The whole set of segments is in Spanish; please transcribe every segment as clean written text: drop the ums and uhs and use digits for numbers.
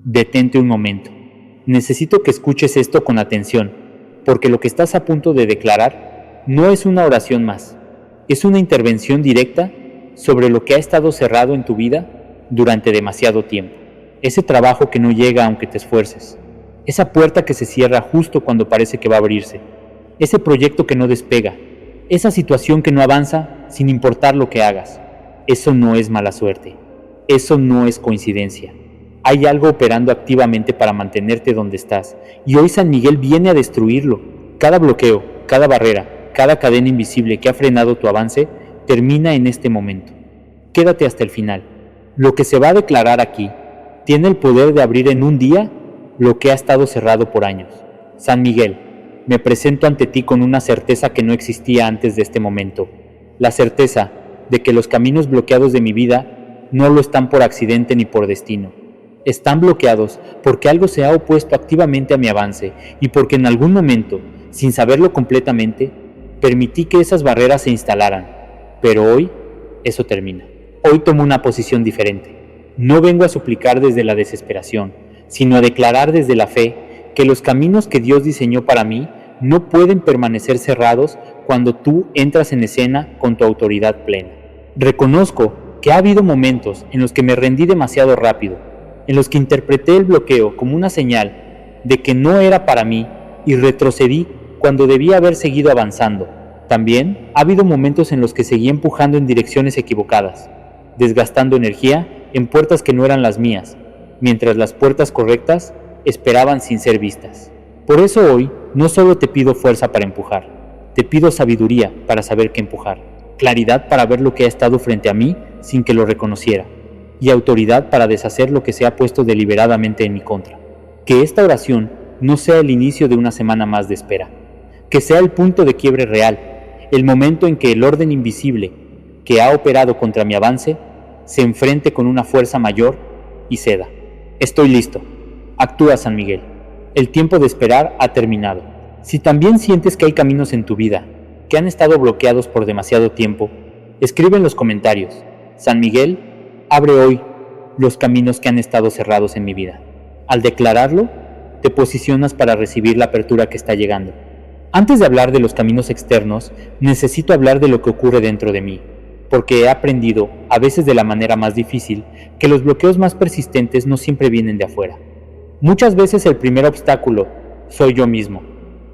Detente un momento. Necesito que escuches esto con atención, porque lo que estás a punto de declarar no es una oración más, es una intervención directa sobre lo que ha estado cerrado en tu vida durante demasiado tiempo. Ese trabajo que no llega aunque te esfuerces, esa puerta que se cierra justo cuando parece que va a abrirse, ese proyecto que no despega, esa situación que no avanza sin importar lo que hagas. Eso no es mala suerte, eso no es coincidencia. Hay algo operando activamente para mantenerte donde estás, y hoy San Miguel viene a destruirlo. Cada bloqueo, cada barrera, cada cadena invisible que ha frenado tu avance, termina en este momento. Quédate hasta el final. Lo que se va a declarar aquí tiene el poder de abrir en un día lo que ha estado cerrado por años. San Miguel, me presento ante ti con una certeza que no existía antes de este momento. La certeza de que los caminos bloqueados de mi vida no lo están por accidente ni por destino. Están bloqueados porque algo se ha opuesto activamente a mi avance y porque en algún momento, sin saberlo completamente, permití que esas barreras se instalaran. Pero hoy, eso termina. Hoy tomo una posición diferente. No vengo a suplicar desde la desesperación, sino a declarar desde la fe que los caminos que Dios diseñó para mí no pueden permanecer cerrados cuando tú entras en escena con tu autoridad plena. Reconozco que ha habido momentos en los que me rendí demasiado rápido, en los que interpreté el bloqueo como una señal de que no era para mí y retrocedí cuando debía haber seguido avanzando. También ha habido momentos en los que seguí empujando en direcciones equivocadas, desgastando energía en puertas que no eran las mías, mientras las puertas correctas esperaban sin ser vistas. Por eso hoy no solo te pido fuerza para empujar, te pido sabiduría para saber qué empujar, claridad para ver lo que ha estado frente a mí sin que lo reconociera, y autoridad para deshacer lo que se ha puesto deliberadamente en mi contra. Que esta oración no sea el inicio de una semana más de espera, que sea el punto de quiebre real, el momento en que el orden invisible que ha operado contra mi avance se enfrente con una fuerza mayor y ceda. Estoy listo. Actúa, San Miguel. El tiempo de esperar ha terminado. Si también sientes que hay caminos en tu vida que han estado bloqueados por demasiado tiempo, escribe en los comentarios: San Miguel, abre hoy los caminos que han estado cerrados en mi vida. Al declararlo, te posicionas para recibir la apertura que está llegando. Antes de hablar de los caminos externos, necesito hablar de lo que ocurre dentro de mí, porque he aprendido, a veces de la manera más difícil, que los bloqueos más persistentes no siempre vienen de afuera. Muchas veces el primer obstáculo soy yo mismo,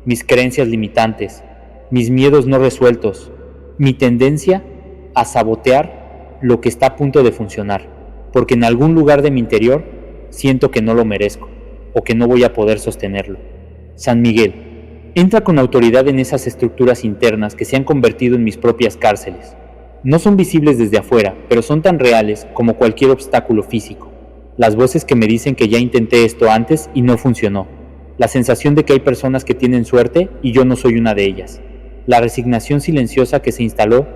mis creencias limitantes, mis miedos no resueltos, mi tendencia a sabotear lo que está a punto de funcionar, porque en algún lugar de mi interior siento que no lo merezco o que no voy a poder sostenerlo. San Miguel, entra con autoridad en esas estructuras internas que se han convertido en mis propias cárceles. No son visibles desde afuera, pero son tan reales como cualquier obstáculo físico. Las voces que me dicen que ya intenté esto antes y no funcionó. La sensación de que hay personas que tienen suerte y yo no soy una de ellas. La resignación silenciosa que se instaló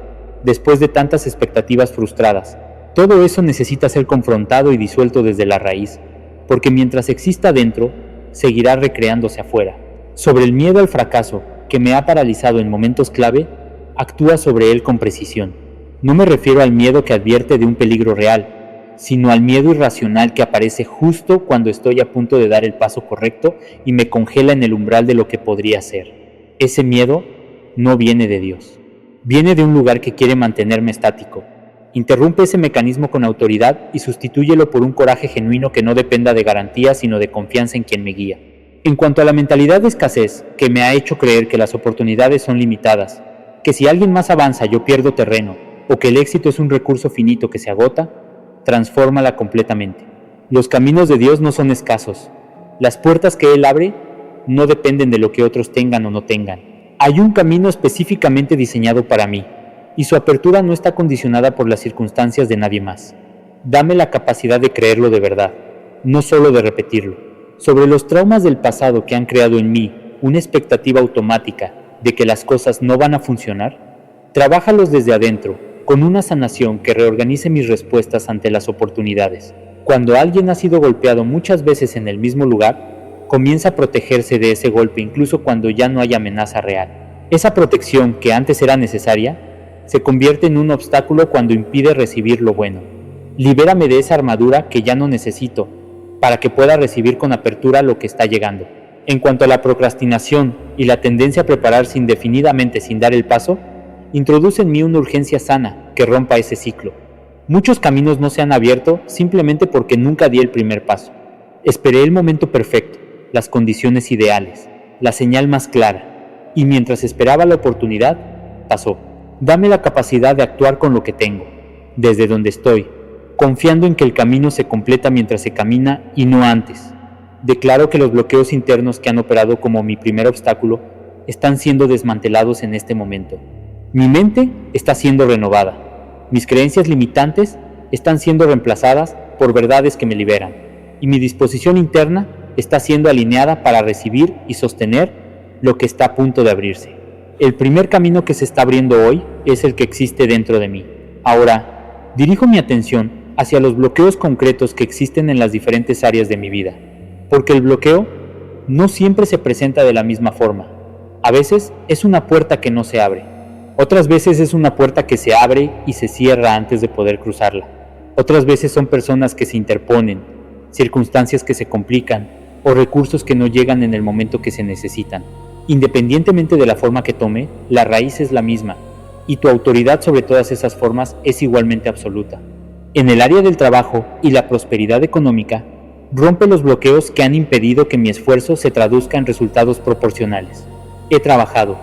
después de tantas expectativas frustradas. Todo eso necesita ser confrontado y disuelto desde la raíz, porque mientras exista dentro, seguirá recreándose afuera. Sobre el miedo al fracaso, que me ha paralizado en momentos clave, actúa sobre él con precisión. No me refiero al miedo que advierte de un peligro real, sino al miedo irracional que aparece justo cuando estoy a punto de dar el paso correcto y me congela en el umbral de lo que podría ser. Ese miedo no viene de Dios. Viene de un lugar que quiere mantenerme estático. Interrumpe ese mecanismo con autoridad y sustitúyelo por un coraje genuino que no dependa de garantías sino de confianza en quien me guía. En cuanto a la mentalidad de escasez que me ha hecho creer que las oportunidades son limitadas, que si alguien más avanza yo pierdo terreno, o que el éxito es un recurso finito que se agota, transfórmala completamente. Los caminos de Dios no son escasos. Las puertas que Él abre no dependen de lo que otros tengan o no tengan. Hay un camino específicamente diseñado para mí, y su apertura no está condicionada por las circunstancias de nadie más. Dame la capacidad de creerlo de verdad, no solo de repetirlo. Sobre los traumas del pasado que han creado en mí una expectativa automática de que las cosas no van a funcionar, trabájalos desde adentro, con una sanación que reorganice mis respuestas ante las oportunidades. Cuando alguien ha sido golpeado muchas veces en el mismo lugar, comienza a protegerse de ese golpe incluso cuando ya no hay amenaza real. Esa protección que antes era necesaria, se convierte en un obstáculo cuando impide recibir lo bueno. Libérame de esa armadura que ya no necesito para que pueda recibir con apertura lo que está llegando. En cuanto a la procrastinación y la tendencia a prepararse indefinidamente sin dar el paso, introduce en mí una urgencia sana que rompa ese ciclo. Muchos caminos no se han abierto simplemente porque nunca di el primer paso. Esperé el momento perfecto, las condiciones ideales, la señal más clara, y mientras esperaba la oportunidad, pasó. Dame la capacidad de actuar con lo que tengo, desde donde estoy, confiando en que el camino se completa mientras se camina y no antes. Declaro que los bloqueos internos que han operado como mi primer obstáculo están siendo desmantelados en este momento. Mi mente está siendo renovada. Mis creencias limitantes están siendo reemplazadas por verdades que me liberan. Y mi disposición interna está siendo alineada para recibir y sostener lo que está a punto de abrirse. El primer camino que se está abriendo hoy es el que existe dentro de mí. Ahora, dirijo mi atención hacia los bloqueos concretos que existen en las diferentes áreas de mi vida. Porque el bloqueo no siempre se presenta de la misma forma. A veces es una puerta que no se abre. Otras veces es una puerta que se abre y se cierra antes de poder cruzarla. Otras veces son personas que se interponen, circunstancias que se complican o recursos que no llegan en el momento que se necesitan. Independientemente de la forma que tome, la raíz es la misma y tu autoridad sobre todas esas formas es igualmente absoluta. En el área del trabajo y la prosperidad económica, rompe los bloqueos que han impedido que mi esfuerzo se traduzca en resultados proporcionales. He trabajado,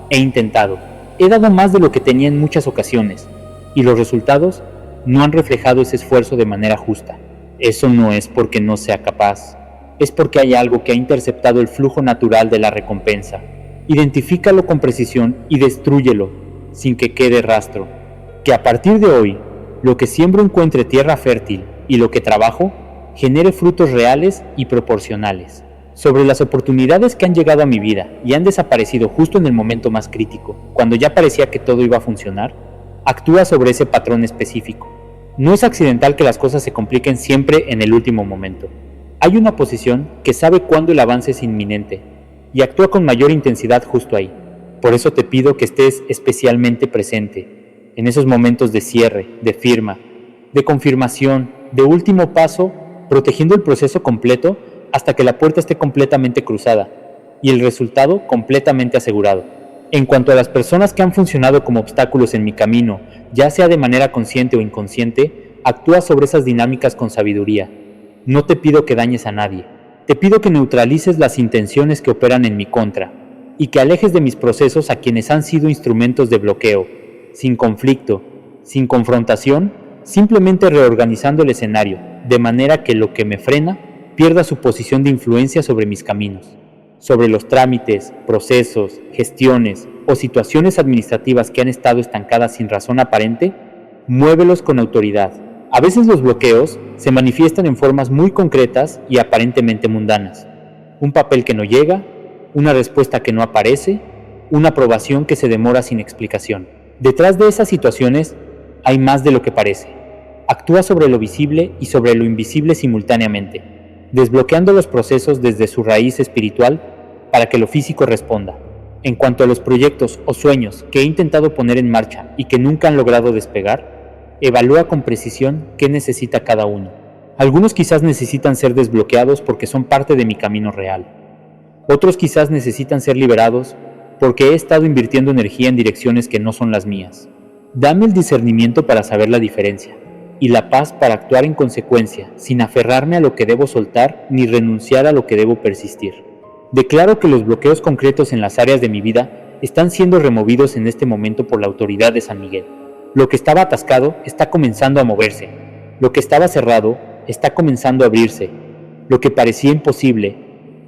he intentado, he dado más de lo que tenía en muchas ocasiones, y los resultados no han reflejado ese esfuerzo de manera justa. Eso no es porque no sea capaz, es porque hay algo que ha interceptado el flujo natural de la recompensa. Identifícalo con precisión y destrúyelo sin que quede rastro. Que a partir de hoy, lo que siembro encuentre tierra fértil y lo que trabajo genere frutos reales y proporcionales. Sobre las oportunidades que han llegado a mi vida y han desaparecido justo en el momento más crítico, cuando ya parecía que todo iba a funcionar, actúa sobre ese patrón específico. No es accidental que las cosas se compliquen siempre en el último momento. Hay una posición que sabe cuándo el avance es inminente y actúa con mayor intensidad justo ahí. Por eso te pido que estés especialmente presente en esos momentos de cierre, de firma, de confirmación, de último paso, protegiendo el proceso completo hasta que la puerta esté completamente cruzada y el resultado completamente asegurado. En cuanto a las personas que han funcionado como obstáculos en mi camino, ya sea de manera consciente o inconsciente, actúa sobre esas dinámicas con sabiduría. No te pido que dañes a nadie, te pido que neutralices las intenciones que operan en mi contra y que alejes de mis procesos a quienes han sido instrumentos de bloqueo, sin conflicto, sin confrontación, simplemente reorganizando el escenario, de manera que lo que me frena pierda su posición de influencia sobre mis caminos. Sobre los trámites, procesos, gestiones o situaciones administrativas que han estado estancadas sin razón aparente, muévelos con autoridad. A veces los bloqueos se manifiestan en formas muy concretas y aparentemente mundanas. Un papel que no llega, una respuesta que no aparece, una aprobación que se demora sin explicación. Detrás de esas situaciones hay más de lo que parece. Actúa sobre lo visible y sobre lo invisible simultáneamente, desbloqueando los procesos desde su raíz espiritual para que lo físico responda. En cuanto a los proyectos o sueños que he intentado poner en marcha y que nunca han logrado despegar, evalúa con precisión qué necesita cada uno. Algunos quizás necesitan ser desbloqueados porque son parte de mi camino real. Otros quizás necesitan ser liberados porque he estado invirtiendo energía en direcciones que no son las mías. Dame el discernimiento para saber la diferencia y la paz para actuar en consecuencia, sin aferrarme a lo que debo soltar ni renunciar a lo que debo persistir. Declaro que los bloqueos concretos en las áreas de mi vida están siendo removidos en este momento por la autoridad de San Miguel. Lo que estaba atascado está comenzando a moverse. Lo que estaba cerrado está comenzando a abrirse. Lo que parecía imposible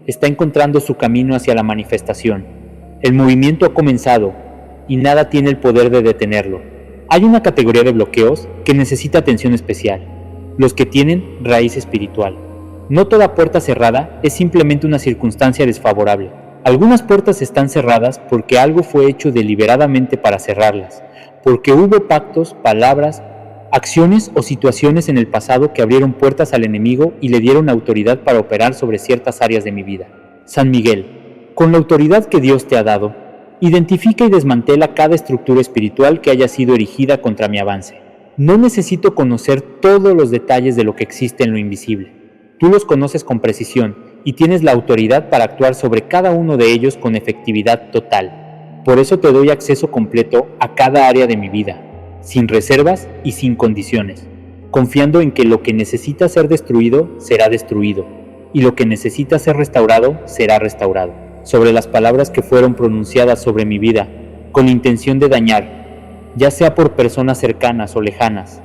está encontrando su camino hacia la manifestación. El movimiento ha comenzado y nada tiene el poder de detenerlo. Hay una categoría de bloqueos que necesita atención especial, los que tienen raíz espiritual. No toda puerta cerrada es simplemente una circunstancia desfavorable. Algunas puertas están cerradas porque algo fue hecho deliberadamente para cerrarlas, porque hubo pactos, palabras, acciones o situaciones en el pasado que abrieron puertas al enemigo y le dieron autoridad para operar sobre ciertas áreas de mi vida. San Miguel, con la autoridad que Dios te ha dado, identifica y desmantela cada estructura espiritual que haya sido erigida contra mi avance. No necesito conocer todos los detalles de lo que existe en lo invisible. Tú los conoces con precisión y tienes la autoridad para actuar sobre cada uno de ellos con efectividad total. Por eso te doy acceso completo a cada área de mi vida, sin reservas y sin condiciones, confiando en que lo que necesita ser destruido será destruido, y lo que necesita ser restaurado será restaurado. Sobre las palabras que fueron pronunciadas sobre mi vida, con intención de dañar, ya sea por personas cercanas o lejanas,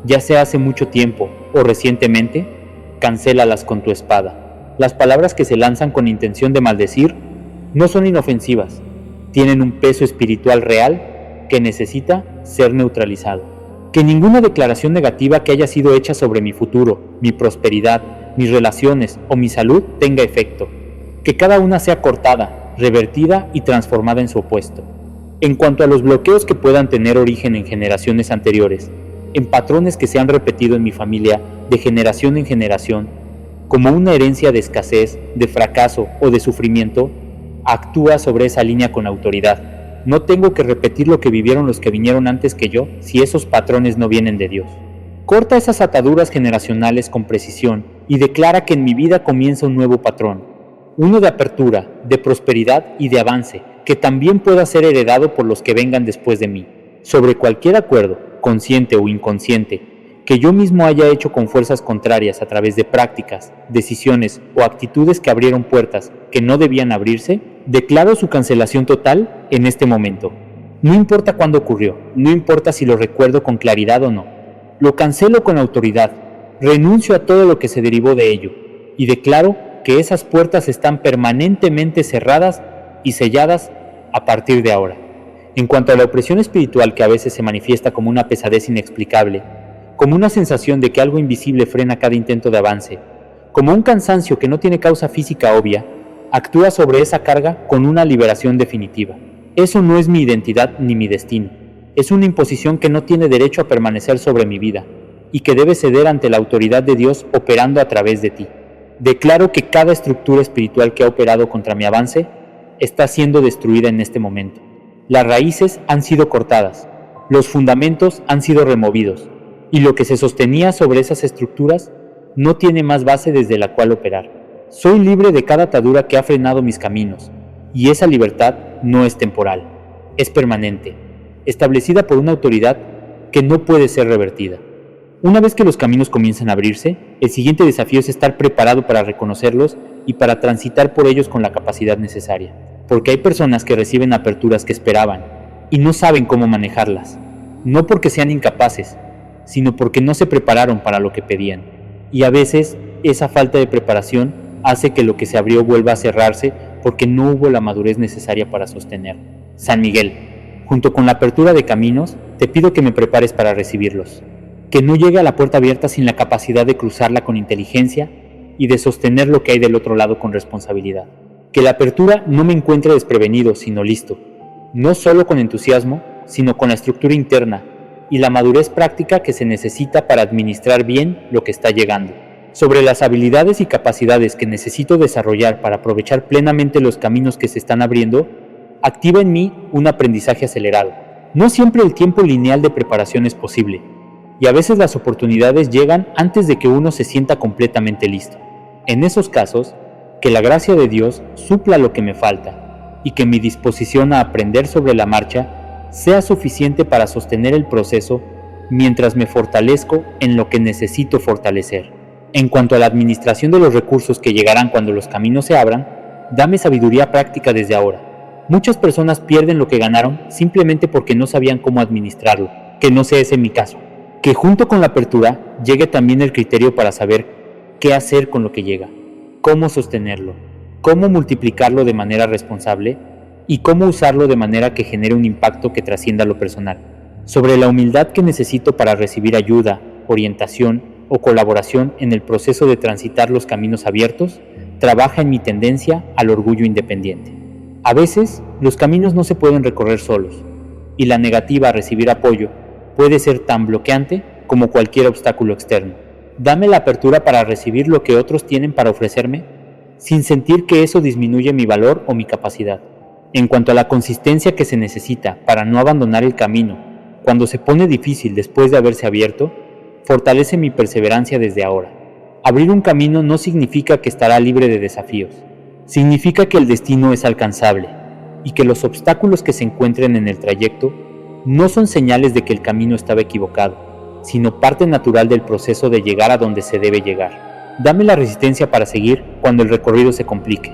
ya sea hace mucho tiempo o recientemente, cancélalas con tu espada. Las palabras que se lanzan con intención de maldecir no son inofensivas, tienen un peso espiritual real que necesita ser neutralizado. Que ninguna declaración negativa que haya sido hecha sobre mi futuro, mi prosperidad, mis relaciones o mi salud tenga efecto. Que cada una sea cortada, revertida y transformada en su opuesto. En cuanto a los bloqueos que puedan tener origen en generaciones anteriores, en patrones que se han repetido en mi familia de generación en generación, como una herencia de escasez, de fracaso o de sufrimiento, actúa sobre esa línea con autoridad. No tengo que repetir lo que vivieron los que vinieron antes que yo si esos patrones no vienen de Dios. Corta esas ataduras generacionales con precisión y declara que en mi vida comienza un nuevo patrón, uno de apertura, de prosperidad y de avance, que también pueda ser heredado por los que vengan después de mí. Sobre cualquier acuerdo, consciente o inconsciente, que yo mismo haya hecho con fuerzas contrarias a través de prácticas, decisiones o actitudes que abrieron puertas que no debían abrirse, declaro su cancelación total en este momento. No importa cuándo ocurrió, no importa si lo recuerdo con claridad o no. Lo cancelo con autoridad, renuncio a todo lo que se derivó de ello y declaro que esas puertas están permanentemente cerradas y selladas a partir de ahora. En cuanto a la opresión espiritual que a veces se manifiesta como una pesadez inexplicable, como una sensación de que algo invisible frena cada intento de avance, como un cansancio que no tiene causa física obvia, actúa sobre esa carga con una liberación definitiva. Eso no es mi identidad ni mi destino. Es una imposición que no tiene derecho a permanecer sobre mi vida y que debe ceder ante la autoridad de Dios operando a través de ti. Declaro que cada estructura espiritual que ha operado contra mi avance está siendo destruida en este momento. Las raíces han sido cortadas, los fundamentos han sido removidos, y lo que se sostenía sobre esas estructuras no tiene más base desde la cual operar. Soy libre de cada atadura que ha frenado mis caminos, y esa libertad no es temporal, es permanente, establecida por una autoridad que no puede ser revertida. Una vez que los caminos comienzan a abrirse, el siguiente desafío es estar preparado para reconocerlos y para transitar por ellos con la capacidad necesaria. Porque hay personas que reciben aperturas que esperaban y no saben cómo manejarlas, no porque sean incapaces, sino porque no se prepararon para lo que pedían. Y a veces esa falta de preparación hace que lo que se abrió vuelva a cerrarse porque no hubo la madurez necesaria para sostener. San Miguel, junto con la apertura de caminos, te pido que me prepares para recibirlos, que no llegue a la puerta abierta sin la capacidad de cruzarla con inteligencia y de sostener lo que hay del otro lado con responsabilidad. Que la apertura no me encuentre desprevenido, sino listo, no solo con entusiasmo, sino con la estructura interna y la madurez práctica que se necesita para administrar bien lo que está llegando. Sobre las habilidades y capacidades que necesito desarrollar para aprovechar plenamente los caminos que se están abriendo, activa en mí un aprendizaje acelerado. No siempre el tiempo lineal de preparación es posible, y a veces las oportunidades llegan antes de que uno se sienta completamente listo. En esos casos, que la gracia de Dios supla lo que me falta y que mi disposición a aprender sobre la marcha sea suficiente para sostener el proceso mientras me fortalezco en lo que necesito fortalecer. En cuanto a la administración de los recursos que llegarán cuando los caminos se abran, dame sabiduría práctica desde ahora. Muchas personas pierden lo que ganaron simplemente porque no sabían cómo administrarlo, que no sea ese mi caso. Que junto con la apertura llegue también el criterio para saber qué hacer con lo que llega, cómo sostenerlo, cómo multiplicarlo de manera responsable y cómo usarlo de manera que genere un impacto que trascienda lo personal. Sobre la humildad que necesito para recibir ayuda, orientación o colaboración en el proceso de transitar los caminos abiertos, trabaja en mi tendencia al orgullo independiente. A veces, los caminos no se pueden recorrer solos, y la negativa a recibir apoyo puede ser tan bloqueante como cualquier obstáculo externo. Dame la apertura para recibir lo que otros tienen para ofrecerme, sin sentir que eso disminuye mi valor o mi capacidad. En cuanto a la consistencia que se necesita para no abandonar el camino, cuando se pone difícil después de haberse abierto, fortalece mi perseverancia desde ahora. Abrir un camino no significa que estará libre de desafíos. Significa que el destino es alcanzable y que los obstáculos que se encuentren en el trayecto no son señales de que el camino estaba equivocado, sino parte natural del proceso de llegar a donde se debe llegar. Dame la resistencia para seguir cuando el recorrido se complique.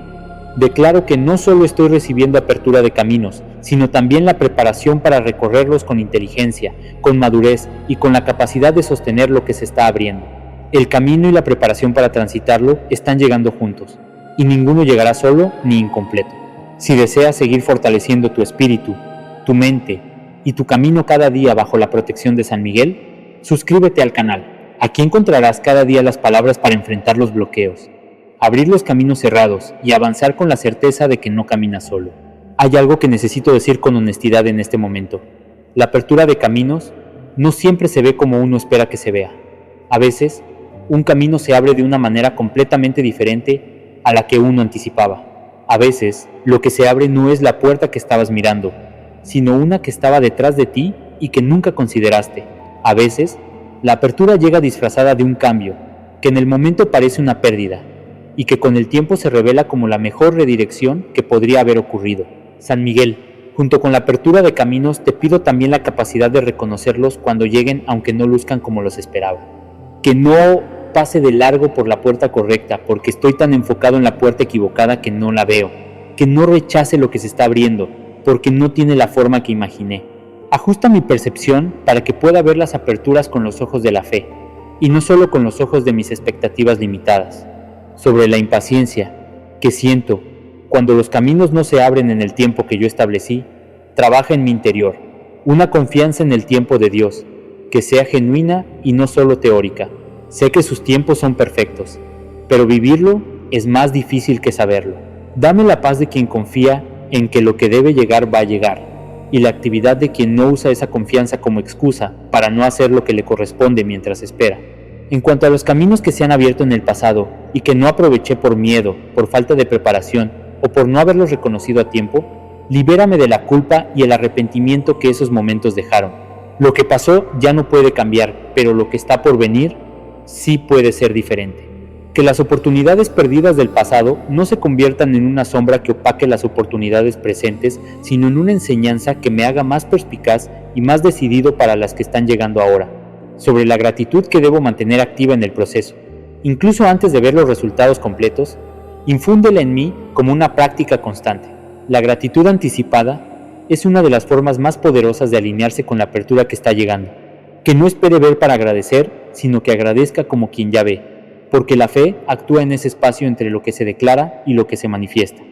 Declaro que no solo estoy recibiendo apertura de caminos, sino también la preparación para recorrerlos con inteligencia, con madurez y con la capacidad de sostener lo que se está abriendo. El camino y la preparación para transitarlo están llegando juntos, y ninguno llegará solo ni incompleto. Si deseas seguir fortaleciendo tu espíritu, tu mente y tu camino cada día bajo la protección de San Miguel, suscríbete al canal. Aquí encontrarás cada día las palabras para enfrentar los bloqueos, abrir los caminos cerrados y avanzar con la certeza de que no caminas solo. Hay algo que necesito decir con honestidad en este momento. La apertura de caminos no siempre se ve como uno espera que se vea. A veces, un camino se abre de una manera completamente diferente a la que uno anticipaba. A veces, lo que se abre no es la puerta que estabas mirando, sino una que estaba detrás de ti y que nunca consideraste. A veces, la apertura llega disfrazada de un cambio, que en el momento parece una pérdida, y que con el tiempo se revela como la mejor redirección que podría haber ocurrido. San Miguel, junto con la apertura de caminos, te pido también la capacidad de reconocerlos cuando lleguen, aunque no luzcan como los esperaba. Que no pase de largo por la puerta correcta, porque estoy tan enfocado en la puerta equivocada que no la veo. Que no rechace lo que se está abriendo, porque no tiene la forma que imaginé. Ajusta mi percepción para que pueda ver las aperturas con los ojos de la fe, y no solo con los ojos de mis expectativas limitadas. Sobre la impaciencia que siento cuando los caminos no se abren en el tiempo que yo establecí, trabaja en mi interior una confianza en el tiempo de Dios, que sea genuina y no solo teórica. Sé que sus tiempos son perfectos, pero vivirlo es más difícil que saberlo. Dame la paz de quien confía en que lo que debe llegar va a llegar, y la actividad de quien no usa esa confianza como excusa para no hacer lo que le corresponde mientras espera. En cuanto a los caminos que se han abierto en el pasado y que no aproveché por miedo, por falta de preparación o por no haberlos reconocido a tiempo, libérame de la culpa y el arrepentimiento que esos momentos dejaron. Lo que pasó ya no puede cambiar, pero lo que está por venir sí puede ser diferente. Que las oportunidades perdidas del pasado no se conviertan en una sombra que opaque las oportunidades presentes, sino en una enseñanza que me haga más perspicaz y más decidido para las que están llegando ahora. Sobre la gratitud que debo mantener activa en el proceso, incluso antes de ver los resultados completos, infúndela en mí como una práctica constante. La gratitud anticipada es una de las formas más poderosas de alinearse con la apertura que está llegando. Que no espere ver para agradecer, sino que agradezca como quien ya ve, porque la fe actúa en ese espacio entre lo que se declara y lo que se manifiesta.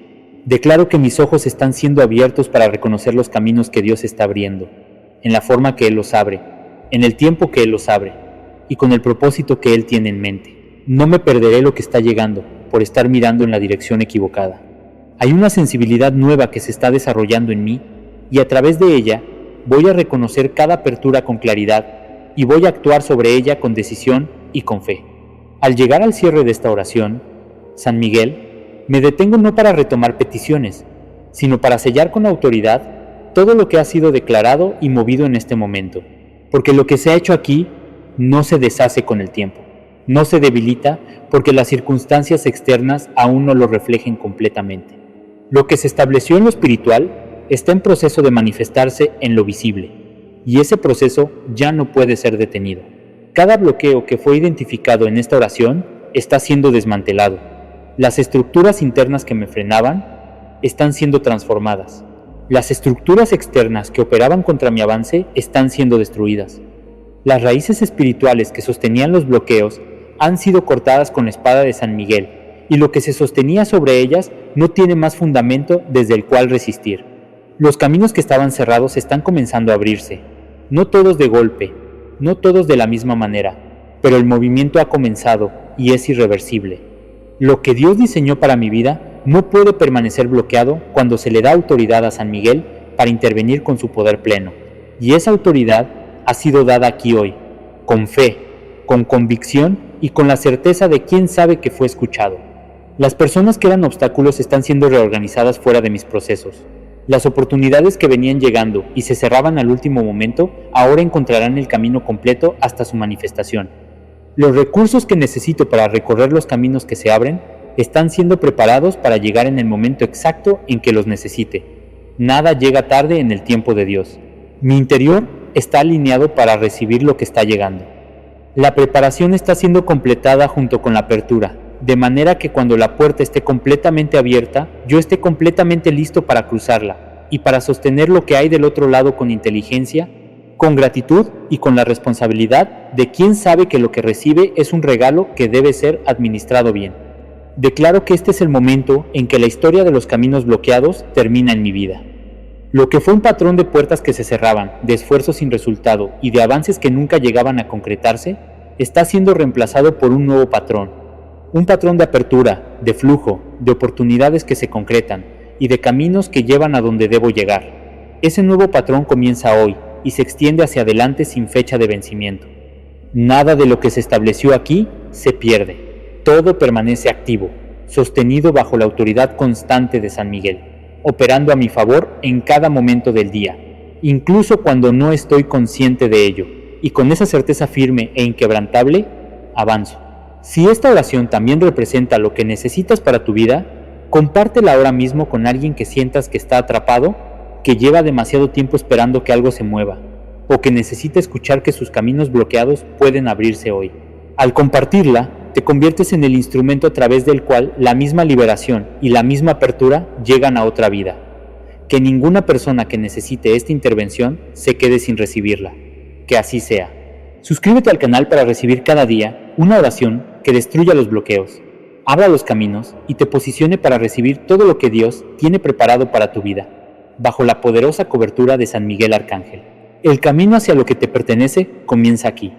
Declaro que mis ojos están siendo abiertos para reconocer los caminos que Dios está abriendo, en la forma que Él los abre, en el tiempo que Él los abre, y con el propósito que Él tiene en mente. No me perderé lo que está llegando por estar mirando en la dirección equivocada. Hay una sensibilidad nueva que se está desarrollando en mí, y a través de ella voy a reconocer cada apertura con claridad y voy a actuar sobre ella con decisión y con fe. Al llegar al cierre de esta oración, San Miguel, me detengo no para retomar peticiones, sino para sellar con autoridad todo lo que ha sido declarado y movido en este momento, porque lo que se ha hecho aquí no se deshace con el tiempo, no se debilita porque las circunstancias externas aún no lo reflejen completamente. Lo que se estableció en lo espiritual está en proceso de manifestarse en lo visible, y ese proceso ya no puede ser detenido. Cada bloqueo que fue identificado en esta oración está siendo desmantelado. Las estructuras internas que me frenaban están siendo transformadas. Las estructuras externas que operaban contra mi avance están siendo destruidas. Las raíces espirituales que sostenían los bloqueos han sido cortadas con la espada de San Miguel, y lo que se sostenía sobre ellas no tiene más fundamento desde el cual resistir. Los caminos que estaban cerrados están comenzando a abrirse, no todos de golpe, no todos de la misma manera, pero el movimiento ha comenzado y es irreversible. Lo que Dios diseñó para mi vida no puede permanecer bloqueado cuando se le da autoridad a San Miguel para intervenir con su poder pleno, y esa autoridad ha sido dada aquí hoy, con fe, con convicción y con la certeza de quién sabe que fue escuchado. Las personas que eran obstáculos están siendo reorganizadas fuera de mis procesos. Las oportunidades que venían llegando y se cerraban al último momento ahora encontrarán el camino completo hasta su manifestación. Los recursos que necesito para recorrer los caminos que se abren están siendo preparados para llegar en el momento exacto en que los necesite. Nada llega tarde en el tiempo de Dios. Mi interior está alineado para recibir lo que está llegando. La preparación está siendo completada junto con la apertura, de manera que cuando la puerta esté completamente abierta, yo esté completamente listo para cruzarla y para sostener lo que hay del otro lado con inteligencia, con gratitud y con la responsabilidad de quien sabe que lo que recibe es un regalo que debe ser administrado bien. Declaro que este es el momento en que la historia de los caminos bloqueados termina en mi vida. Lo que fue un patrón de puertas que se cerraban, de esfuerzos sin resultado y de avances que nunca llegaban a concretarse, está siendo reemplazado por un nuevo patrón. Un patrón de apertura, de flujo, de oportunidades que se concretan y de caminos que llevan a donde debo llegar. Ese nuevo patrón comienza hoy y se extiende hacia adelante sin fecha de vencimiento. Nada de lo que se estableció aquí se pierde. Todo permanece activo, sostenido bajo la autoridad constante de San Miguel, operando a mi favor en cada momento del día, incluso cuando no estoy consciente de ello, y con esa certeza firme e inquebrantable, avanzo. Si esta oración también representa lo que necesitas para tu vida, compártela ahora mismo con alguien que sientas que está atrapado, que lleva demasiado tiempo esperando que algo se mueva, o que necesita escuchar que sus caminos bloqueados pueden abrirse hoy. Al compartirla, te conviertes en el instrumento a través del cual la misma liberación y la misma apertura llegan a otra vida. Que ninguna persona que necesite esta intervención se quede sin recibirla. Que así sea. Suscríbete al canal para recibir cada día una oración que destruya los bloqueos, abra los caminos y te posicione para recibir todo lo que Dios tiene preparado para tu vida, bajo la poderosa cobertura de San Miguel Arcángel. El camino hacia lo que te pertenece comienza aquí.